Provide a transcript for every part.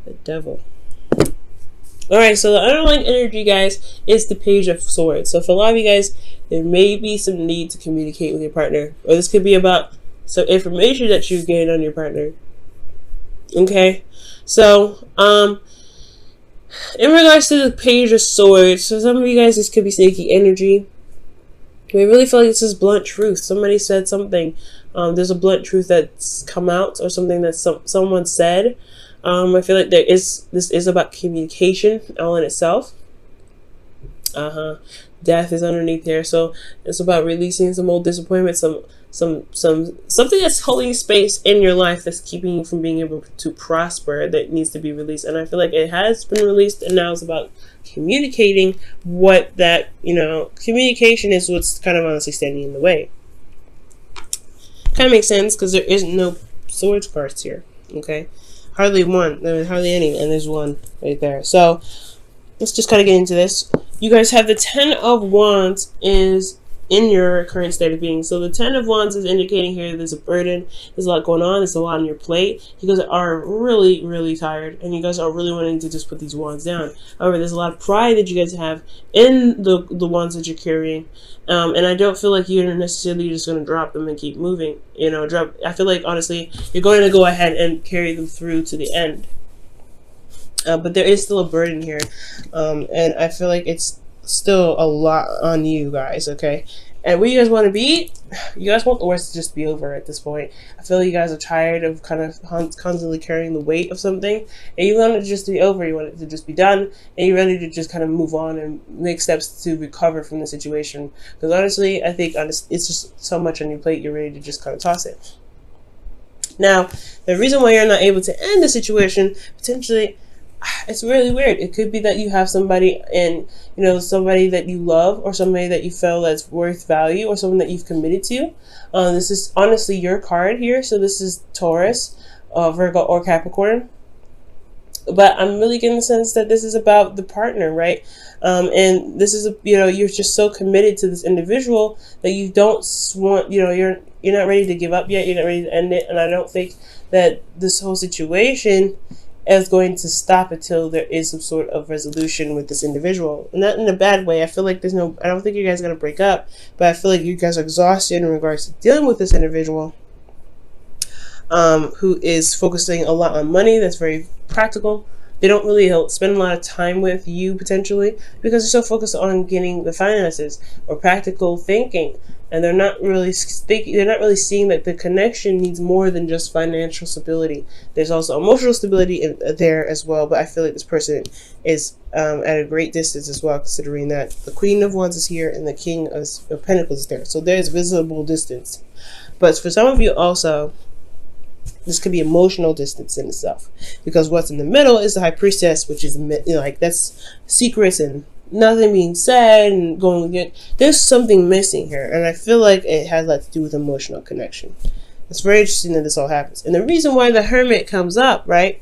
The devil. Alright, so the underlying energy, guys, is the Page of Swords. So for a lot of you guys, there may be some need to communicate with your partner. Or this could be about some information that you've gained on your partner. Okay? So, in regards to the Page of Swords, for some of you guys, this could be sneaky energy. We really feel like this is blunt truth. Somebody said something. There's a blunt truth that's come out, or something that someone said. I feel like this is about communication all in itself. Death is underneath here, so it's about releasing some old disappointment, something that's holding space in your life that's keeping you from being able to prosper, that needs to be released. And I feel like it has been released, and now it's about communicating what that, communication is what's kind of honestly standing in the way. Kind of makes sense because there is no swords cards here. Okay, hardly one. There's hardly any, and there's one right there. So let's just kind of get into this. You guys have the Ten of Wands is in your current state of being. So the Ten of Wands is indicating here there's a burden, there's a lot going on, there's a lot on your plate. You guys are really, really tired, and you guys are really wanting to just put these wands down. However, there's a lot of pride that you guys have in the wands that you're carrying. And I don't feel like you're necessarily just going to drop them and keep moving. I feel like, honestly, you're going to go ahead and carry them through to the end. But there is still a burden here. And I feel like it's still a lot on you guys, okay? And where you guys want to be, you guys want the worst to just be over at this point. I feel like you guys are tired of kind of constantly carrying the weight of something, and you want it to just be over, you want it to just be done, and you're ready to just kind of move on and make steps to recover from the situation. Because honestly, I think it's just so much on your plate, you're ready to just kind of toss it. Now, the reason why you're not able to end the situation, potentially, it's really weird. It could be that you have somebody in, somebody that you love, or somebody that you feel that's worth value, or someone that you've committed to. This is honestly your card here. So this is Taurus, Virgo, or Capricorn. But I'm really getting the sense that this is about the partner, right? And this is, you're just so committed to this individual that you don't want, you're not ready to give up yet. You're not ready to end it. And I don't think that this whole situation is going to stop until there is some sort of resolution with this individual. Not in a bad way. I feel like I don't think you guys are going to break up, but I feel like you guys are exhausted in regards to dealing with this individual who is focusing a lot on money. That's very practical. They don't really spend a lot of time with you, potentially, because they're so focused on getting the finances or practical thinking. And they're not really seeing that the connection needs more than just financial stability. There's also emotional stability there as well. But I feel like this person is at a great distance as well, considering that the Queen of Wands is here and the King of Pentacles is there. So there's visible distance. But for some of you also, this could be emotional distance in itself, because what's in the middle is the High Priestess, which is that's secrets and nothing being said and going with it. There's something missing here, and I feel like it has a lot to do with emotional connection. It's very interesting that this all happens. And the reason why the Hermit comes up, right,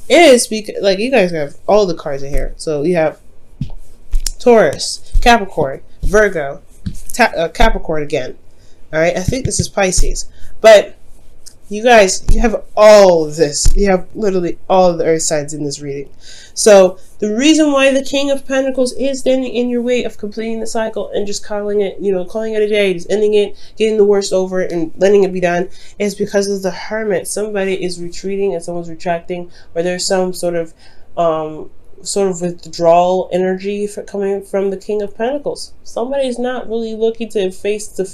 is because, you guys have all the cards in here. So you have Taurus, Capricorn, Virgo, Capricorn again. All right, I think this is Pisces. But you guys, you have all of this. You have literally all of the earth signs in this reading. So the reason why the King of Pentacles is standing in your way of completing the cycle and just calling it a day, just ending it, getting the worst over it, and letting it be done, is because of the Hermit. Somebody is retreating and someone's retracting, or there's some sort of withdrawal energy coming from the King of Pentacles. Somebody's not really looking to face the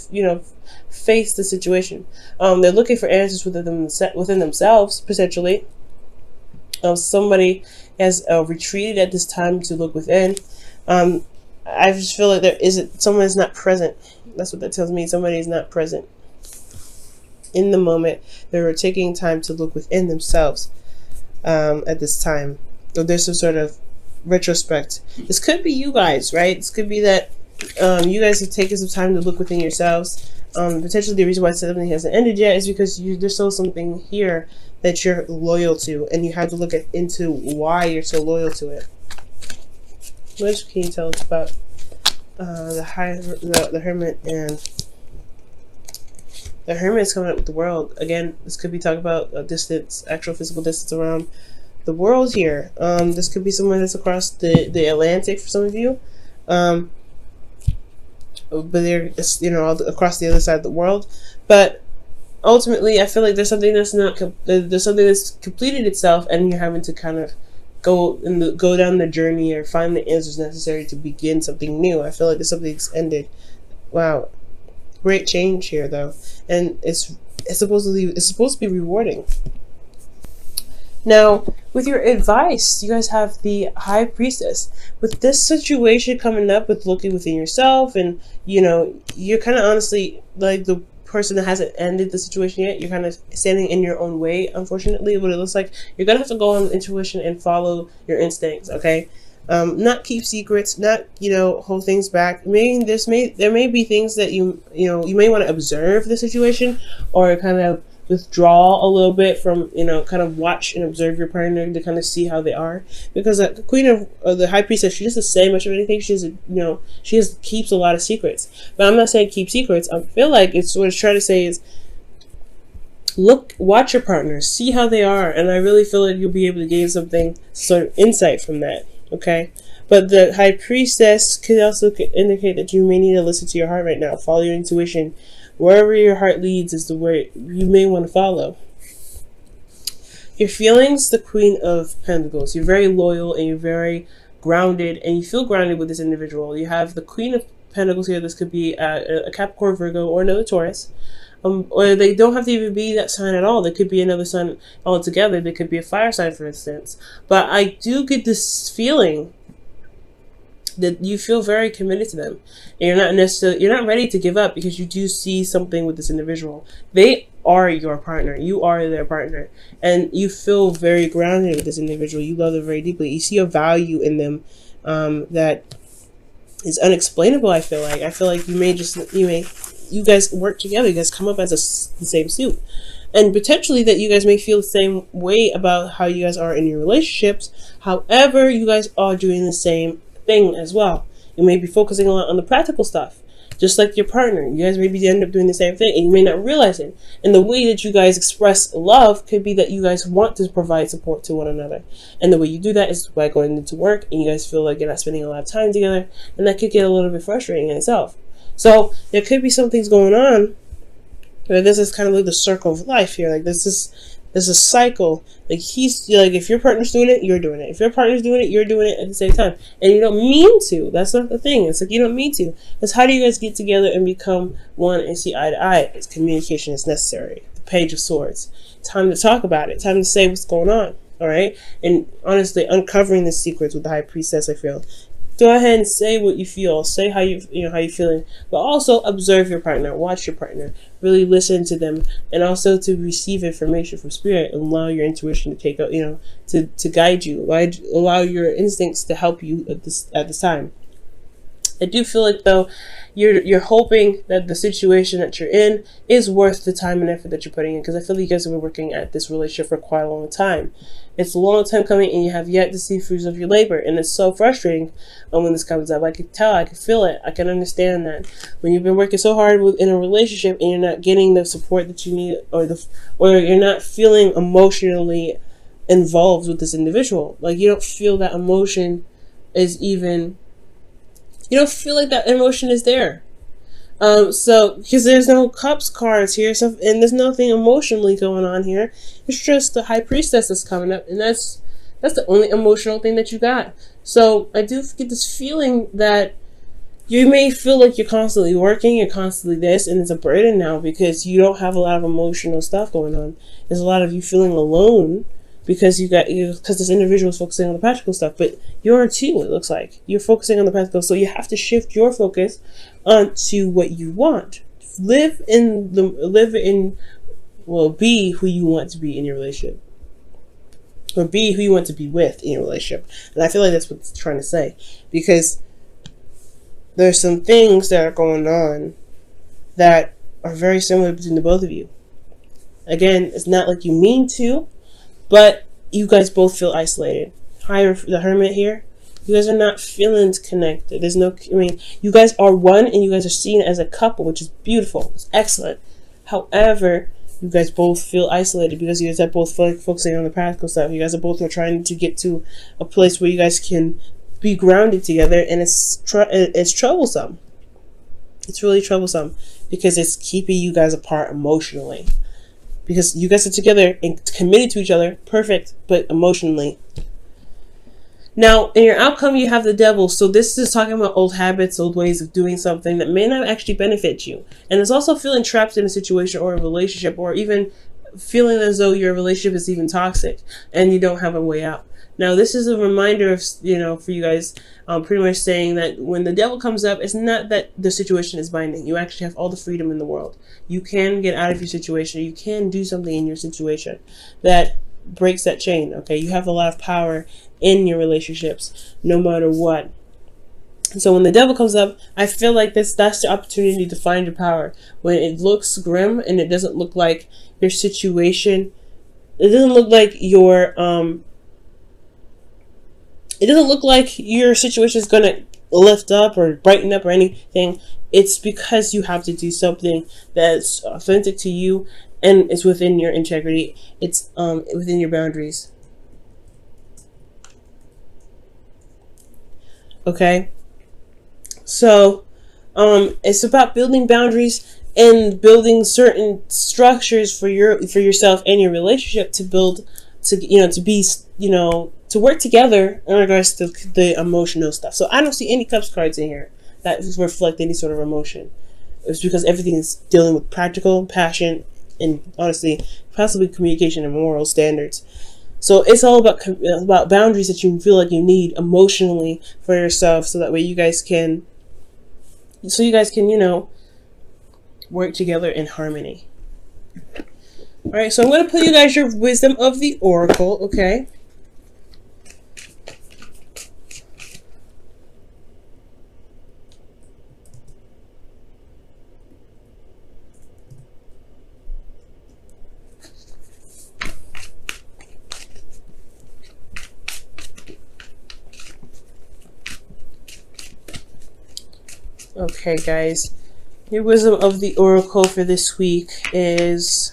situation. They're looking for answers within themselves, potentially. Somebody has retreated at this time to look within. I just feel like someone is not present. That's what that tells me. Somebody is not present in the moment. They're taking time to look within themselves at this time. So there's some sort of retrospect. This could be you guys, right? This could be that you guys have taken some time to look within yourselves. Potentially the reason why something hasn't ended yet is because there's still something here that you're loyal to, and you have to look into why you're so loyal to it. What can you tell us about the Hermit? And the Hermit is coming up with the World again. This could be talking about a distance, actual physical distance around the world here. This could be someone that's across the Atlantic for some of you. But they're, you know, all across the other side of the world. But ultimately, I feel like there's something that's there's something that's completed itself, and you're having to kind of go down the journey or find the answers necessary to begin something new. I feel like there's something that's ended. Wow, great change here though, and it's supposed to be rewarding. Now, with your advice, you guys have the High Priestess. With this situation coming up, with looking within yourself, and you know, you're kind of honestly like the person that hasn't ended the situation yet. You're kind of standing in your own way, unfortunately. What it looks like, you're gonna have to go on intuition and follow your instincts. Okay, not keep secrets, not, you know, hold things back. There may be things that you may want to observe the situation, or kind of withdraw a little bit from, you know, kind of watch and observe your partner to kind of see how they are, because the Queen of the High Priestess, she doesn't say much of anything. She doesn't, you know, she just keeps a lot of secrets. But I'm not saying keep secrets. I feel like it's what it's trying to say is watch your partner, see how they are, and I really feel like you'll be able to gain something, sort of insight from that. Okay. But the High Priestess could also indicate that you may need to listen to your heart right now, follow your intuition. Wherever your heart leads is the way you may want to follow. Your feelings, the Queen of Pentacles. You're very loyal and you're very grounded, and you feel grounded with this individual. You have the Queen of Pentacles here. This could be a Capricorn, Virgo, or another Taurus. Or they don't have to even be that sign at all. They could be another sign altogether. They could be a fire sign, for instance. But I do get this feeling that you feel very committed to them, and you're not ready to give up, because you do see something with this individual. They are your partner, you are their partner, and you feel very grounded with this individual. You love them very deeply. You see a value in them that is unexplainable. I feel like you guys work together, you guys come up as the same suit, and potentially that you guys may feel the same way about how you guys are in your relationships. However, you guys are doing the same thing as well. You may be focusing a lot on the practical stuff, just like your partner. You guys maybe end up doing the same thing, and you may not realize it. And the way that you guys express love could be that you guys want to provide support to one another, and the way you do that is by going into work, and you guys feel like you're not spending a lot of time together, and that could get a little bit frustrating in itself. So there could be some things going on where this is kind of like the circle of life here. Like this is a cycle. Like if your partner's doing it, you're doing it. If your partner's doing it, you're doing it at the same time. And you don't mean to. That's not the thing. It's like you don't mean to. It's how do you guys get together and become one and see eye to eye? It's communication is necessary. The Page of Swords. Time to talk about it. Time to say what's going on. All right. And honestly, uncovering the secrets with the High Priestess, I feel. Go ahead and say what you feel. Say how how you're feeling, but also observe your partner, watch your partner, really listen to them, and also to receive information from spirit and allow your intuition to take out, to guide you. Allow your instincts to help you at this time. I do feel like though you're hoping that the situation that you're in is worth the time and effort that you're putting in, because I feel like you guys have been working at this relationship for quite a long time. It's a long time coming, and you have yet to see fruits of your labor, and it's so frustrating when this comes up. I can tell, I can feel it, I can understand that when you've been working so hard in a relationship and you're not getting the support that you need, or you're not feeling emotionally involved with this individual. Like you don't feel that emotion is even. You don't feel like that emotion is there. So, because there's no Cups cards here, so, and there's nothing emotionally going on here. It's just the High Priestess that's coming up, and that's the only emotional thing that you got. So, I do get this feeling that you may feel like you're constantly working, you're constantly this, and it's a burden now because you don't have a lot of emotional stuff going on. There's a lot of you feeling alone, because because this individual is focusing on the practical stuff, but you're too, it looks like. You're focusing on the practical, so you have to shift your focus onto what you want. Be who you want to be in your relationship. Or be who you want to be with in your relationship. And I feel like that's what it's trying to say. Because there's some things that are going on that are very similar between the both of you. Again, it's not like you mean to, but you guys both feel isolated. The Hermit here, you guys are not feeling connected. There's no, you guys are one, and you guys are seen as a couple, which is beautiful. It's excellent. However, You guys both feel isolated because you guys are both focusing on the practical stuff. You guys are both trying to get to a place where you guys can be grounded together, and it's troublesome. It's really troublesome because it's keeping you guys apart emotionally. Because you guys are together and committed to each other, perfect, but emotionally. Now, in your outcome, you have the devil. So this is talking about old habits, old ways of doing something that may not actually benefit you. And it's also feeling trapped in a situation or a relationship, or even feeling as though your relationship is even toxic and you don't have a way out. Now, this is a reminder of, for you guys, pretty much saying that when the devil comes up, it's not that the situation is binding. You actually have all the freedom in the world. You can get out of your situation. You can do something in your situation that breaks that chain, okay? You have a lot of power in your relationships, no matter what. So when the devil comes up, I feel like that's the opportunity to find your power. When it looks grim and it doesn't look like your situation, it doesn't look like your situation is going to lift up or brighten up or anything. It's because you have to do something that's authentic to you and it's within your integrity. It's within your boundaries. Okay? So, it's about building boundaries and building certain structures for yourself and your relationship to work together in regards to the emotional stuff. So I don't see any cups cards in here that reflect any sort of emotion. It's because everything is dealing with practical, passion, and honestly, possibly communication and moral standards. So it's all about boundaries that you feel like you need emotionally for yourself, so that way you guys can work together in harmony. All right, so I'm going to put you guys your wisdom of the oracle, okay? Okay, guys, your wisdom of the oracle for this week is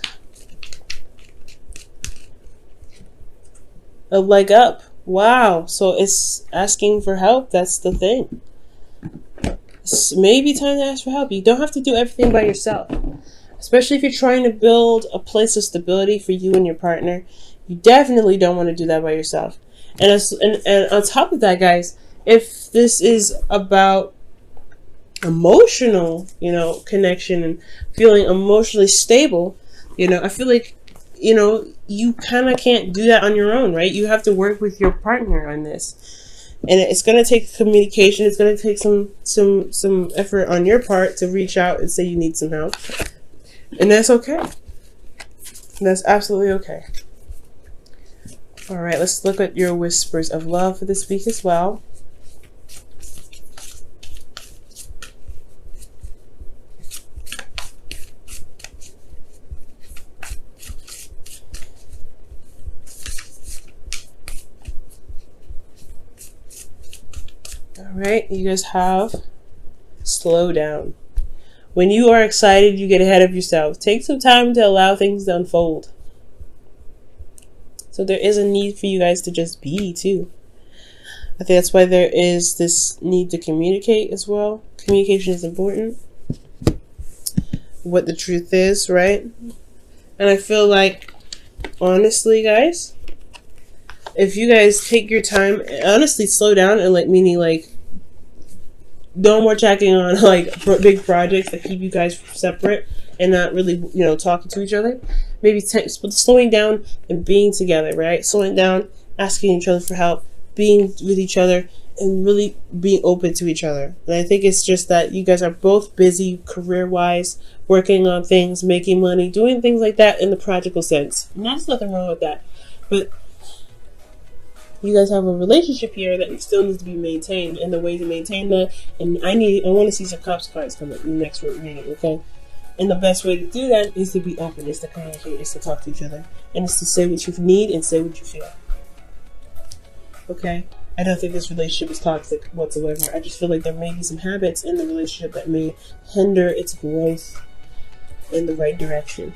a leg up. Wow, so it's asking for help. That's the thing. It's maybe time to ask for help. You don't have to do everything by yourself, especially if you're trying to build a place of stability for you and your partner. You definitely don't want to do that by yourself. And on top of that, guys, if this is about emotional, connection and feeling emotionally stable, I feel like, you kind of can't do that on your own, right? You have to work with your partner on this. And it's going to take communication. It's going to take some effort on your part to reach out and say you need some help. And that's okay. That's absolutely okay. All right, let's look at your whispers of love for this week as well. Alright, you guys have slow down. When you are excited, you get ahead of yourself. Take some time to allow things to unfold. So there is a need for you guys to just be too. I think that's why there is this need to communicate as well. Communication is important. What the truth is, right? And I feel like, honestly, guys, if you guys take your time, honestly slow down and meaning no more checking on big projects that keep you guys separate and not really, talking to each other. Maybe slowing down and being together, right? Slowing down, asking each other for help, being with each other, and really being open to each other. And I think it's just that you guys are both busy career-wise, working on things, making money, doing things like that in the practical sense. And there's nothing wrong with that. But you guys have a relationship here that still needs to be maintained, and the way to maintain that, and I want to see some cups cards come up in the next reading, okay? And the best way to do that is to be open, is to communicate, is to talk to each other, and it's to say what you need and say what you feel. Okay? I don't think this relationship is toxic whatsoever. I just feel like there may be some habits in the relationship that may hinder its growth in the right direction.